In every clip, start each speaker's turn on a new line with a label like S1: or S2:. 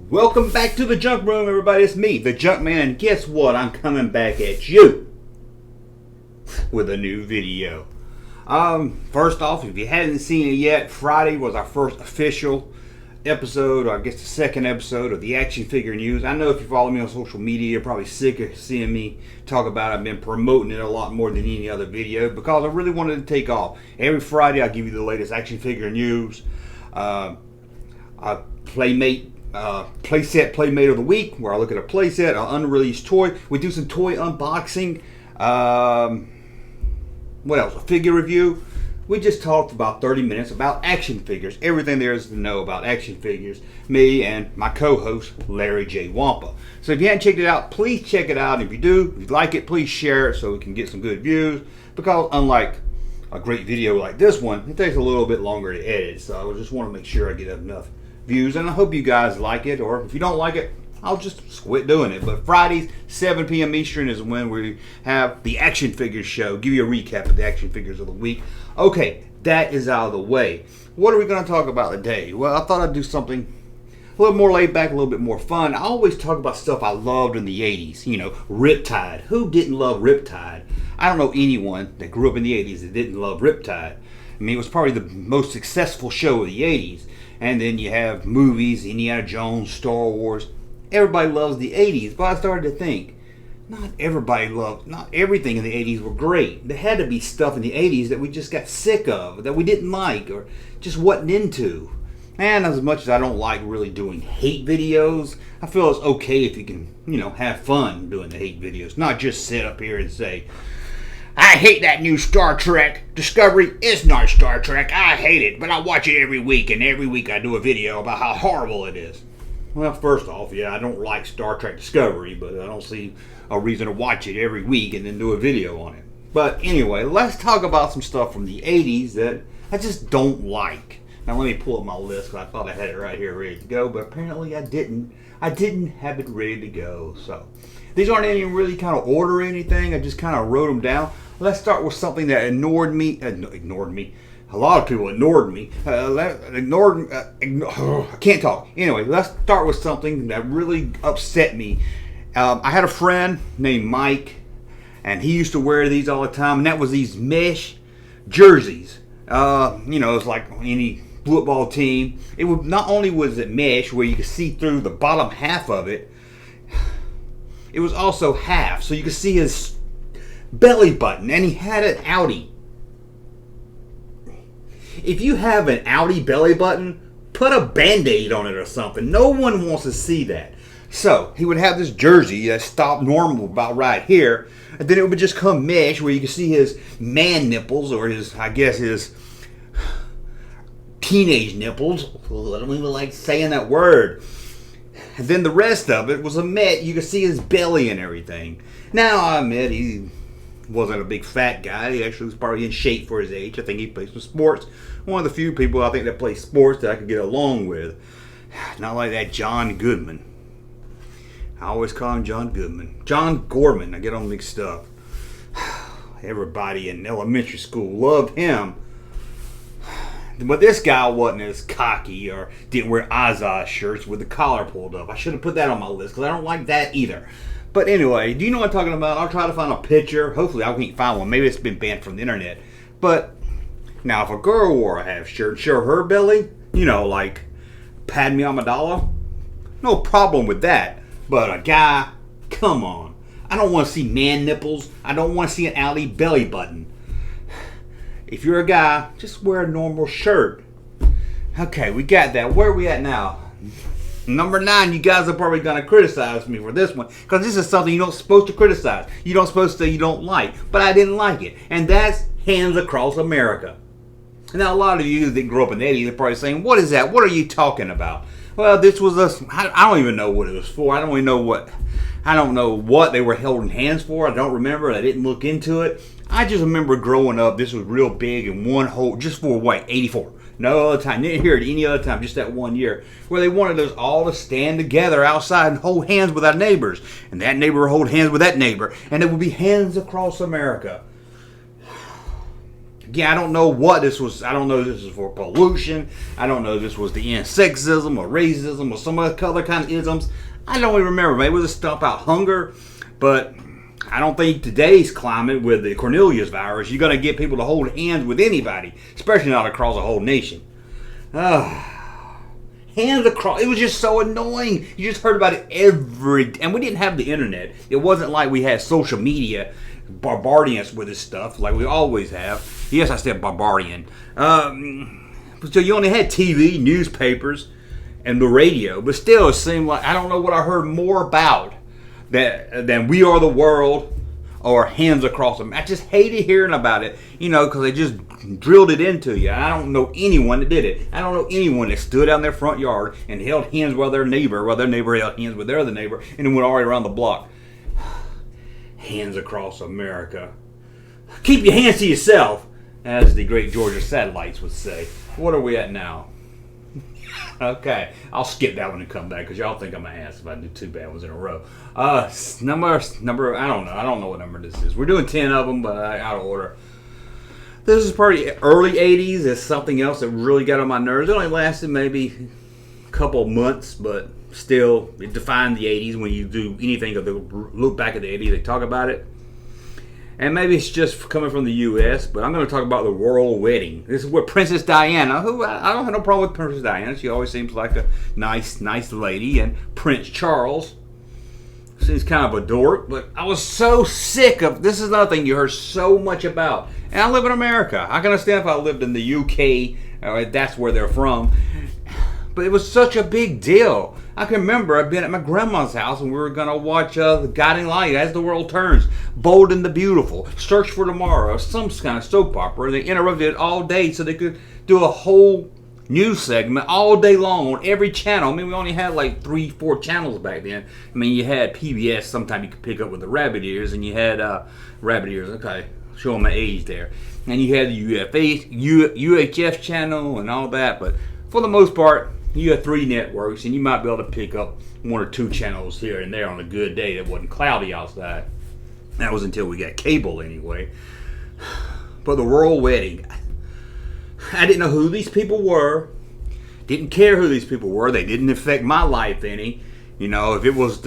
S1: Welcome back to the Junk Room, everybody. It's me, the Junkman, and guess what? I'm coming back at you with a new video. First off, if you hadn't seen it yet, Friday was our first official episode, or I guess the second episode of the action figure news. I know if you follow me on social media, you're probably sick of seeing me talk about it. I've been promoting it a lot more than any other video because I really wanted to take off. Every Friday, I give you the latest action figure news. Playmate of the week, where I look at a playset, an unreleased toy. We do some toy unboxing. What else? A figure review. We just talked about 30 minutes about action figures. Everything there is to know about action figures. Me and my co-host, Larry J. Wampa. So if you haven't checked it out, please check it out. If you do, if you like it, please share it so we can get some good views. Because unlike a great video like this one, it takes a little bit longer to edit. So I just want to make sure I get enough views, and I hope you guys like it, or if you don't like it, I'll just quit doing it. But Fridays, 7 p.m. Eastern is when we have the action figures show. Give you a recap of the action figures of the week. Okay, that is out of the way. What are we going to talk about today? Well, I thought I'd do something a little more laid back, a little bit more fun. I always talk about stuff I loved in the 80s. You know, Riptide. Who didn't love Riptide? I don't know anyone that grew up in the 80s that didn't love Riptide. I mean, it was probably the most successful show of the 80s. And then you have movies, Indiana Jones, Star Wars. Everybody loves the 80s. But I started to think, not everything in the 80s were great. There had to be stuff in the 80s that we just got sick of, that we didn't like, or just wasn't into. And as much as I don't like really doing hate videos, I feel it's okay if you can, have fun doing the hate videos. Not just sit up here and say, I hate that new Star Trek. Discovery is not Star Trek. I hate it, but I watch it every week, and every week I do a video about how horrible it is. Well, first off, yeah, I don't like Star Trek Discovery, but I don't see a reason to watch it every week and then do a video on it. But anyway, let's talk about some stuff from the 80s that I just don't like. Now let me pull up my list because I thought I had it right here ready to go, but apparently I didn't. I didn't have it ready to go, so these aren't any really kind of order or anything. I just kind of wrote them down. Let's start with something that ignored me. A lot of people ignored me. I can't talk. Anyway, let's start with something that really upset me. I had a friend named Mike, and he used to wear these all the time, and that was these mesh jerseys. It's like any football team. It was not only was it mesh where you could see through the bottom half of it, it was also half, so you could see his belly button, and he had an Audi. If you have an Audi belly button, put a Band-Aid on it or something. No one wants to see that. So he would have this jersey that stopped normal about right here, and then it would just come mesh where you could see his man nipples, or his teenage nipples. I don't even like saying that word. And then the rest of it was a met. You could see his belly and everything. Now, I admit he wasn't a big fat guy. He actually was probably in shape for his age. I think he plays some sports. One of the few people I think that play sports that I could get along with. Not like that John Goodman. I always call him John Goodman. John Gorman. I get them mixed up. Everybody in elementary school loved him. But this guy wasn't as cocky or didn't wear Azaz shirts with the collar pulled up. I should have put that on my list because I don't like that either. But anyway, do you know what I'm talking about? I'll try to find a picture. Hopefully I can't find one. Maybe it's been banned from the internet. But now if a girl wore a half shirt, show her belly, like Padme Amidala, no problem with that. But a guy, come on. I don't want to see man nipples. I don't want to see an Audi belly button. If you're a guy, just wear a normal shirt. Okay, we got that. Where are we at now? Number 9, you guys are probably going to criticize me for this one, because this is something you're not supposed to criticize. You're not supposed to say you don't like, but I didn't like it. And that's Hands Across America. Now, a lot of you that grew up in the 80s are probably saying, what is that? What are you talking about? Well, this was I don't even know what it was for. I don't know what they were holding hands for. I don't remember. I didn't look into it. I just remember growing up, this was real big in one whole, just for 84. No other time. Didn't hear it any other time, just that one year, where they wanted us all to stand together outside and hold hands with our neighbors. And that neighbor would hold hands with that neighbor. And it would be Hands Across America. Again, I don't know what this was. I don't know if this was for pollution. I don't know if this was the end sexism or racism or some other kind of isms. I don't even remember. Maybe it was to stomp out hunger. But I don't think today's climate with the Cornelius virus, you're going to get people to hold hands with anybody, especially not across a whole nation. Hands across. It was just so annoying. You just heard about it and we didn't have the internet. It wasn't like we had social media bombarding us with this stuff like we always have. Yes, I said bombarding. So you only had TV, newspapers, and the radio. But still, it seemed like, I don't know what I heard more about than We Are the World or Hands Across them. I just hated hearing about it, because they just drilled it into you. I don't know anyone that did it. I don't know anyone that stood out in their front yard and held hands with their neighbor while their neighbor held hands with their other neighbor and then went all the way around the block. Hands across America. Keep your hands to yourself, as the great Georgia Satellites would say. What are we at now? Okay, I'll skip that one and come back because y'all think I'm an ass if I do 2 bad ones in a row. Number, I don't know what number this is. We're doing 10 of them, but out of order. This is pretty early 80s. It's something else that really got on my nerves. It only lasted maybe a couple months, but still, it defined the 80s. When you do anything of the look back at the 80s, they talk about it. And maybe it's just coming from the U.S., but I'm going to talk about the royal wedding. This is where Princess Diana, who I don't have no problem with Princess Diana. She always seems like a nice lady. And Prince Charles seems kind of a dork, but I was so sick of, this is another thing you heard so much about. And I live in America. I can understand if I lived in the U.K., that's where they're from. But it was such a big deal. I can remember I'd been at my grandma's house and we were going to watch The Guiding Light, As the World Turns, Bold and the Beautiful, Search for Tomorrow, some kind of soap opera. They interrupted it all day so they could do a whole news segment all day long on every channel. I mean, we only had like 3-4 channels back then. I mean, you had PBS, sometimes you could pick up with the rabbit ears, and you had rabbit ears, okay, showing my age there. And you had the UHF channel and all that, but for the most part, you had 3 networks, and you might be able to pick up 1 or 2 channels here and there on a good day that wasn't cloudy outside. That was until we got cable anyway. But the royal wedding, I didn't know who these people were. Didn't care who these people were. They didn't affect my life any. If it was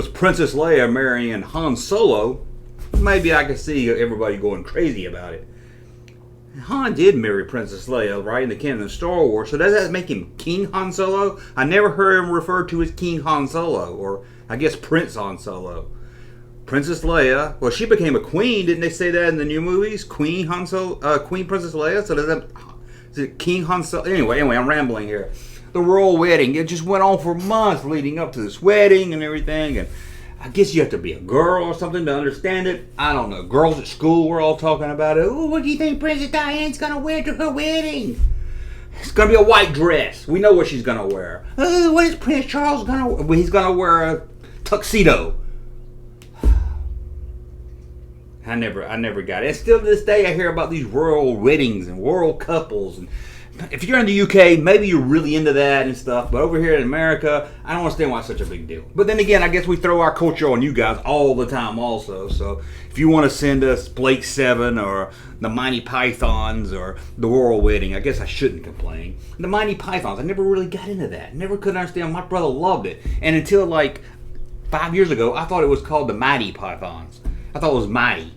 S1: Princess Leia marrying Han Solo, maybe I could see everybody going crazy about it. Han did marry Princess Leia, right, in the canon of Star Wars, so does that make him King Han Solo? I never heard him referred to as King Han Solo, or I guess Prince Han Solo. Princess Leia, well, she became a queen, didn't they say that in the new movies? Queen Princess Leia, so is it King Han Solo? Anyway, I'm rambling here. The royal wedding, it just went on for months leading up to this wedding and everything, and I guess you have to be a girl or something to understand it. I don't know. Girls at school were all talking about it. Oh, what do you think Princess Diana's going to wear to her wedding? It's going to be a white dress. We know what she's going to wear. Oh, what is Prince Charles going to wear? Well, he's going to wear a tuxedo. I never got it. And still to this day, I hear about these royal weddings and royal couples. And if you're in the UK, maybe you're really into that and stuff. But over here in America, I don't understand why it's such a big deal. But then again, I guess we throw our culture on you guys all the time also. So if you want to send us Blake 7 or the Mighty Pythons or the royal wedding, I guess I shouldn't complain. The Mighty Pythons, I never really got into that. Never could understand. My brother loved it. And until like 5 years ago, I thought it was called the Mighty Pythons. I thought it was mighty.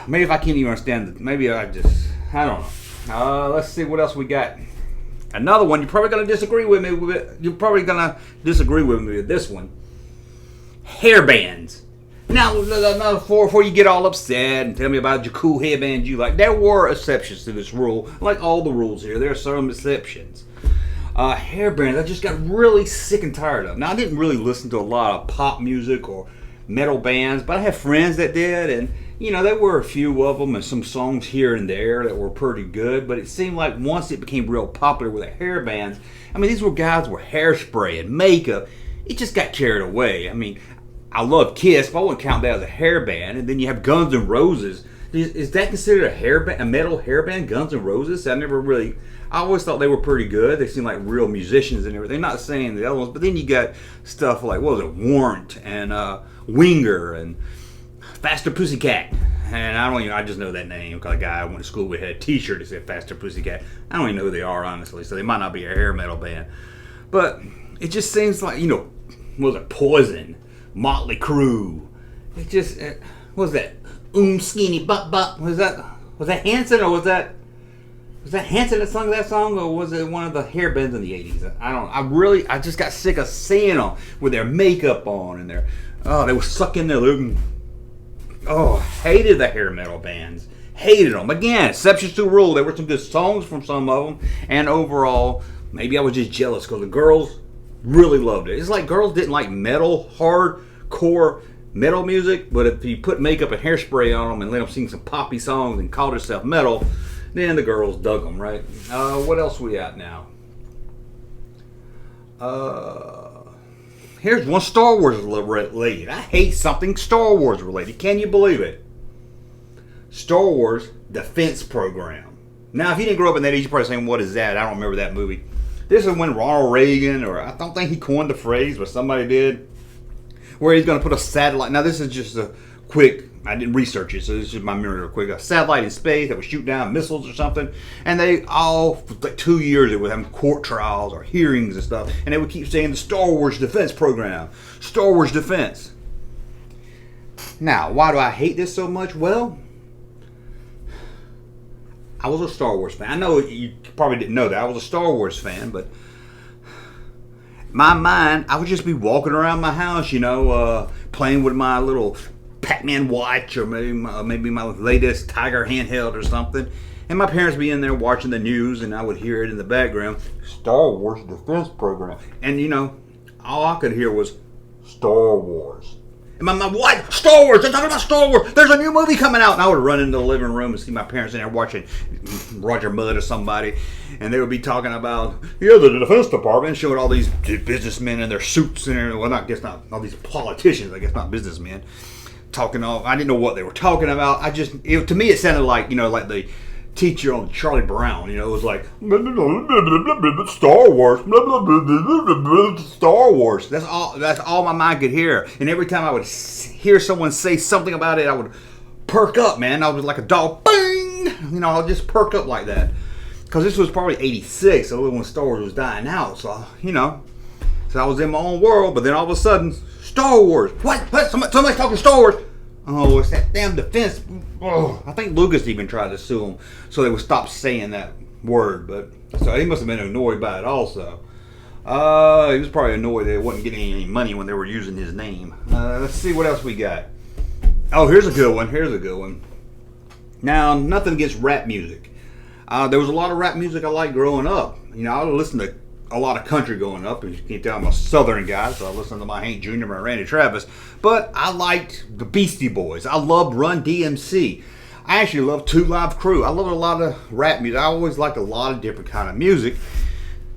S1: Maybe if I can't even understand it, maybe I don't know. Let's see what else we got. Another one, you're probably going to disagree with me with. You're probably going to disagree with me with this one. Hairbands. Now, before you get all upset and tell me about your cool hairband you like, there were exceptions to this rule. Like all the rules here, there are some exceptions. Hairbands, I just got really sick and tired of. Now, I didn't really listen to a lot of pop music or metal bands, but I have friends that did, and there were a few of them and some songs here and there that were pretty good, but it seemed like once it became real popular with the hair bands, I mean, these were guys with hairspray and makeup. It just got carried away. I mean, I love Kiss, but I wouldn't count that as a hair band. And then you have Guns N' Roses. Is that considered a metal hair band, Guns N' Roses? I always thought they were pretty good. They seemed like real musicians and everything. Not saying the other ones, but then you got stuff like, what was it, Warrant and Winger and Faster Pussycat. And I just know that name because a guy I went to school with had a t-shirt that said Faster Pussycat. I don't even know who they are, honestly, so they might not be a hair metal band. But it just seems like, was it Poison, Motley Crue? It just, what was that? Skinny butt. Was that Hanson, or was that Hanson that sung that song, or was it one of the hair bands in the 80s? I just got sick of seeing them with their makeup on and they were sucking their lip. Hated the hair metal bands. Hated them. Again, exceptions to the rule. There were some good songs from some of them, and overall, maybe I was just jealous because the girls really loved it. It's like girls didn't like metal, hardcore metal music, but if you put makeup and hairspray on them and let them sing some poppy songs and call themselves metal, then the girls dug them, right? What else we at now? Here's one Star Wars related. I hate something Star Wars related. Can you believe it? Star Wars Defense Program. Now, if you didn't grow up in that age, you're probably saying, what is that? I don't remember that movie. This is when Ronald Reagan, or I don't think he coined the phrase, but somebody did, where he's going to put a satellite. Now, this is just a quick, I didn't research it, so this is just my memory real quick. A satellite in space that would shoot down missiles or something. And they all, for like 2 years, they would have court trials or hearings and stuff. And they would keep saying the Star Wars Defense Program. Star Wars Defense. Now, why do I hate this so much? Well, I was a Star Wars fan. I know you probably didn't know that. I was a Star Wars fan, but my mind, I would just be walking around my house, playing with my little Pac-Man watch, or maybe my latest Tiger handheld or something. And my parents would be in there watching the news, and I would hear it in the background, Star Wars Defense Program. And, all I could hear was Star Wars. And my mind, what? Star Wars! They're talking about Star Wars! There's a new movie coming out! And I would run into the living room and see my parents in there watching Roger Mudd or somebody. And they would be talking about, the Defense Department, showing all these businessmen in their suits and everything. Well, I guess not all these politicians, I guess not businessmen. Talking all, I didn't know what they were talking about. To me it sounded like, like the teacher on Charlie Brown, it was like, Star Wars, Star Wars. That's all my mind could hear. And every time I would hear someone say something about it, I would perk up, man. I was like a dog, bing! I'll just perk up like that. Because this was probably 86, so when Star Wars was dying out. So, so I was in my own world, but then all of a sudden, Star Wars. What? Somebody's talking Star Wars. Oh, it's that damn defense. Oh, I think Lucas even tried to sue him so they would stop saying that word. But so he must have been annoyed by it also. He was probably annoyed that they wasn't getting any money when they were using his name. Let's see what else we got. Oh, here's a good one. Now, nothing against rap music. There was a lot of rap music I liked growing up. I would listen to a lot of country growing up, and you can tell I'm a Southern guy, so I listened to my Hank Jr. and my Randy Travis. But I liked the Beastie Boys. I loved Run DMC. I actually loved Two Live Crew. I loved a lot of rap music. I always liked a lot of different kind of music.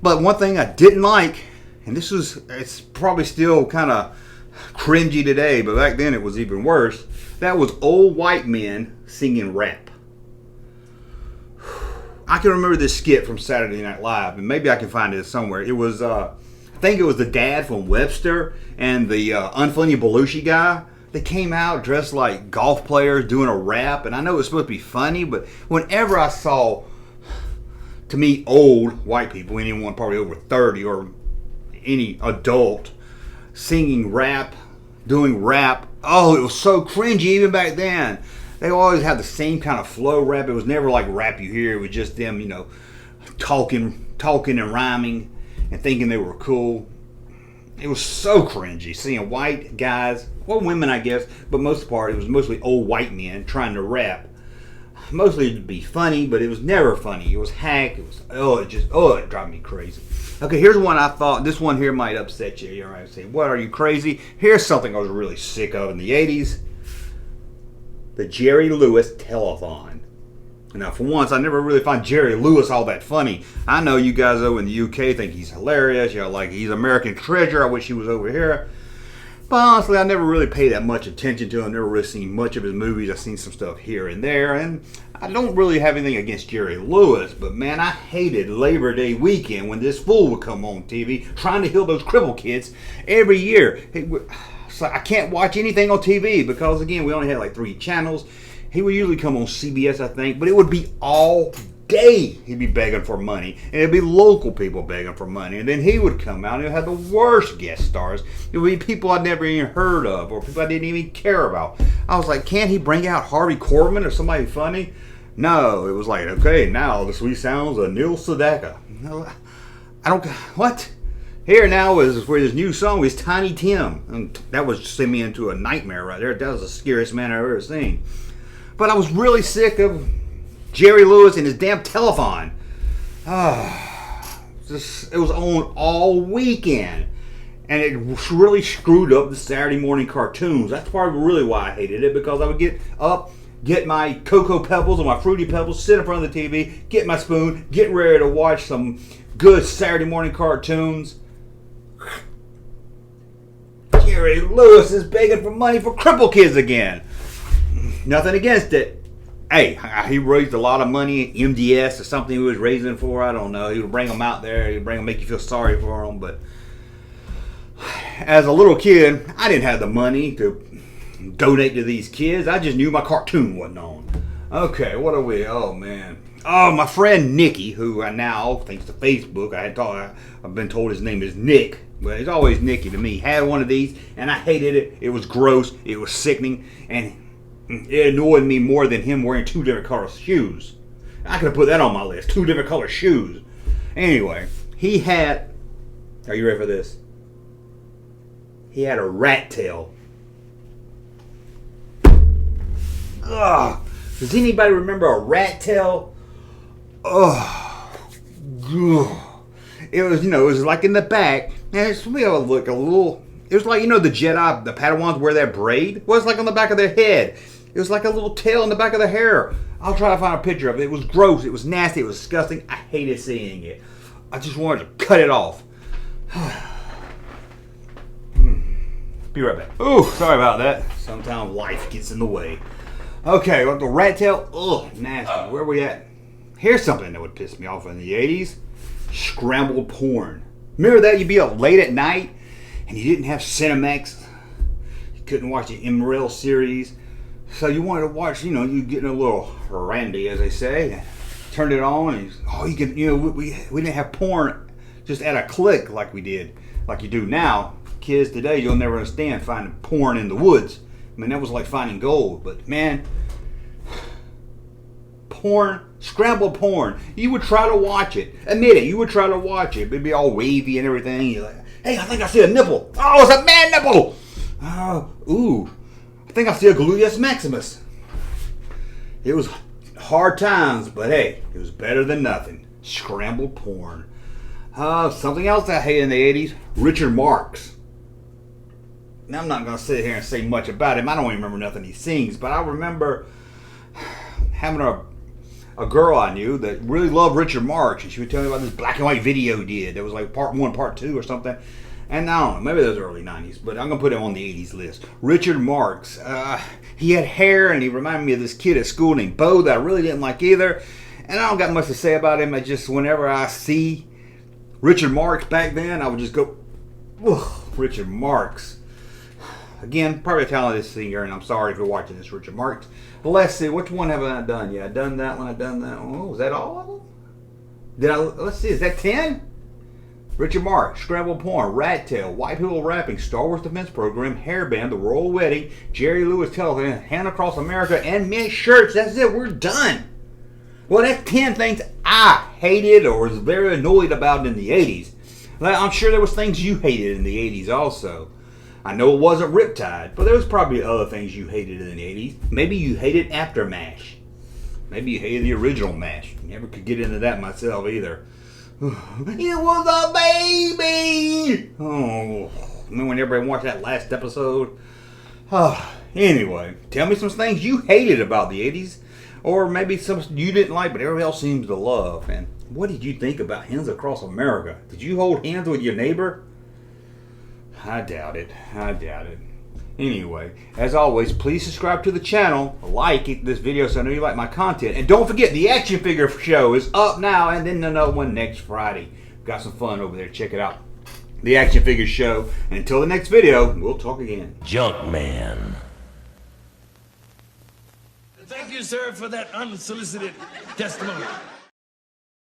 S1: But one thing I didn't like, and it's probably still kind of cringy today, but back then it was even worse. That was old white men singing rap. I can remember this skit from Saturday Night Live, and maybe I can find it somewhere. It was, I think it was the dad from Webster and the Unfunny Belushi guy. They came out dressed like golf players doing a rap, and I know it was supposed to be funny, but whenever I saw, to me, old white people, anyone probably over 30 or any adult singing rap, doing rap, oh, it was so cringy even back then. They always had the same kind of flow rap. It was never like rap you hear. It was just them, talking and rhyming and thinking they were cool. It was so cringy seeing white guys, or women I guess, but most of the part it was mostly old white men trying to rap. Mostly to be funny, but it was never funny. It was hack. It drove me crazy. Okay, here's one I thought, this one here might upset you. You're right, say, what, are you crazy? Here's something I was really sick of in the 80s. The Jerry Lewis Telethon. Now, for once, I never really find Jerry Lewis all that funny. I know you guys over in the UK think he's hilarious. Like he's American treasure. I wish he was over here. But honestly, I never really paid that much attention to him. Never really seen much of his movies. I've seen some stuff here and there. And I don't really have anything against Jerry Lewis. But man, I hated Labor Day weekend when this fool would come on TV trying to heal those cripple kids every year. So I can't watch anything on TV because, again, we only had like 3 channels. He would usually come on CBS, I think, but it would be all day he'd be begging for money. And it'd be local people begging for money. And then he would come out and he'd have the worst guest stars. It would be people I'd never even heard of or people I didn't even care about. I was like, can't he bring out Harvey Korman or somebody funny? No, it was like, okay, now the sweet sounds of Neil Sedaka. No, I don't, what? Here now is where his new song is Tiny Tim. And that was sent me into a nightmare right there. That was the scariest man I've ever seen. But I was really sick of Jerry Lewis and his damn telethon. It was on all weekend. And it really screwed up the Saturday morning cartoons. That's probably really why I hated it, because I would get up, get my Cocoa Pebbles or my Fruity Pebbles, sit in front of the TV, get my spoon, get ready to watch some good Saturday morning cartoons. Jerry Lewis is begging for money for cripple kids again. Nothing against it. Hey, he raised a lot of money, MDS or something he was raising for. I don't know. He would bring them out there. He would bring them, make you feel sorry for them. But as a little kid, I didn't have the money to donate to these kids. I just knew my cartoon wasn't on. Okay, what are we? Oh, man. Oh, my friend Nicky, who I now, thanks to Facebook, I've been told his name is Nick. But it's always Nicky to me. Had one of these, and I hated it. It was gross. It was sickening. And it annoyed me more than him wearing 2 different color shoes. I could have put that on my list. 2 different color shoes. Anyway, he had... Are you ready for this? He had a rat tail. Ugh. Does anybody remember a rat tail? Ugh. It was, it was like in the back. And it's look a little... It was like, the Jedi, the Padawans wear that braid. Well, it's like on the back of their head. It was like a little tail in the back of their hair. I'll try to find a picture of it. It was gross. It was nasty. It was disgusting. I hated seeing it. I just wanted to cut it off. Be right back. Ooh, sorry about that. Sometimes life gets in the way. Okay, well, the rat tail. Ugh, nasty. Where are we at? Here's something that would piss me off in the 80s. Scrambled porn. Remember that? You'd be up late at night and you didn't have Cinemax. You couldn't watch the Emerald series. So you wanted to watch, you getting a little randy, as they say. Turned it on and, you could, we didn't have porn just at a click like we did, like you do now. Kids today, you'll never understand finding porn in the woods. I mean, that was like finding gold. But man, porn, scrambled porn. You would try to watch it. Admit it, you would try to watch it. It'd be all wavy and everything. You're like, hey, I think I see a nipple. Oh, it's a man nipple. Oh, ooh. I think I see a gluteus maximus. It was hard times, but hey, it was better than nothing. Scrambled porn. Something else I hated in the 80s, Richard Marx. Now, I'm not going to sit here and say much about him. I don't even remember nothing he sings, but I remember having a girl I knew that really loved Richard Marx, and she would tell me about this black and white video he did. That was like part 1, part 2 or something. And I don't know, maybe that was early 90s, but I'm going to put him on the 80s list. Richard Marx. He had hair, and he reminded me of this kid at school named Bo that I really didn't like either. And I don't got much to say about him. I just, whenever I see Richard Marx back then, I would just go, Richard Marx. Again, probably a talented singer, and I'm sorry if you're watching this, Richard Marx. But let's see, which one have I done? Yeah, I've done that one, I've done that one. Oh, is that all of them? Let's see, is that 10? Richard Marx, Scrambled Porn, Rat Tail, White People Rapping, Star Wars Defense Program, Hairband, The Royal Wedding, Jerry Lewis Telethon, Hand Across America, and Men's Shirts. That's it, we're done. Well, that's 10 things I hated or was very annoyed about in the 80s. I'm sure there was things you hated in the 80s also. I know it wasn't Riptide, but there was probably other things you hated in the 80s. Maybe you hated After MASH. Maybe you hated the original MASH. Never could get into that myself either. It was a baby! Oh, man, when everybody watched that last episode. Anyway, tell me some things you hated about the 80s. Or maybe some you didn't like, but everybody else seems to love. And what did you think about Hands Across America? Did you hold hands with your neighbor? I doubt it. I doubt it. Anyway, as always, please subscribe to the channel, like this video so I know you like my content, and don't forget the action figure show is up now, and then another one next Friday. Got some fun over there. Check it out. the Action Figures Show. And until the next video, we'll talk again.
S2: Junkman.
S3: Thank you, sir, for that unsolicited testimony.